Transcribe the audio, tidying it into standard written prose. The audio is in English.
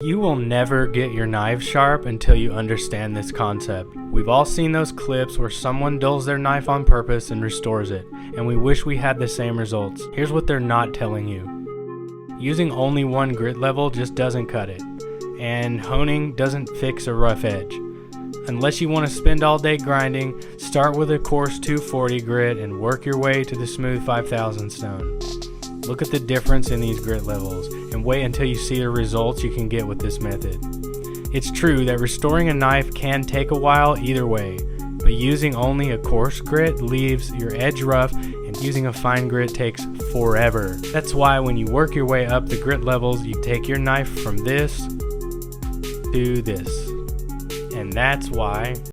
You will never get your knife sharp until you understand this concept. We've all seen those clips where someone dulls their knife on purpose and restores it, and we wish we had the same results. Here's what they're not telling you. Using only one grit level just doesn't cut it, and honing doesn't fix a rough edge. Unless you want to spend all day grinding, start with a coarse 240 grit and work your way to the smooth 5000 stone. Look at the difference in these grit levels and wait until you see the results you can get with this method. It's true that restoring a knife can take a while either way, but using only a coarse grit leaves your edge rough and using a fine grit takes forever. That's why when you work your way up the grit levels, you take your knife from this to this. And that's why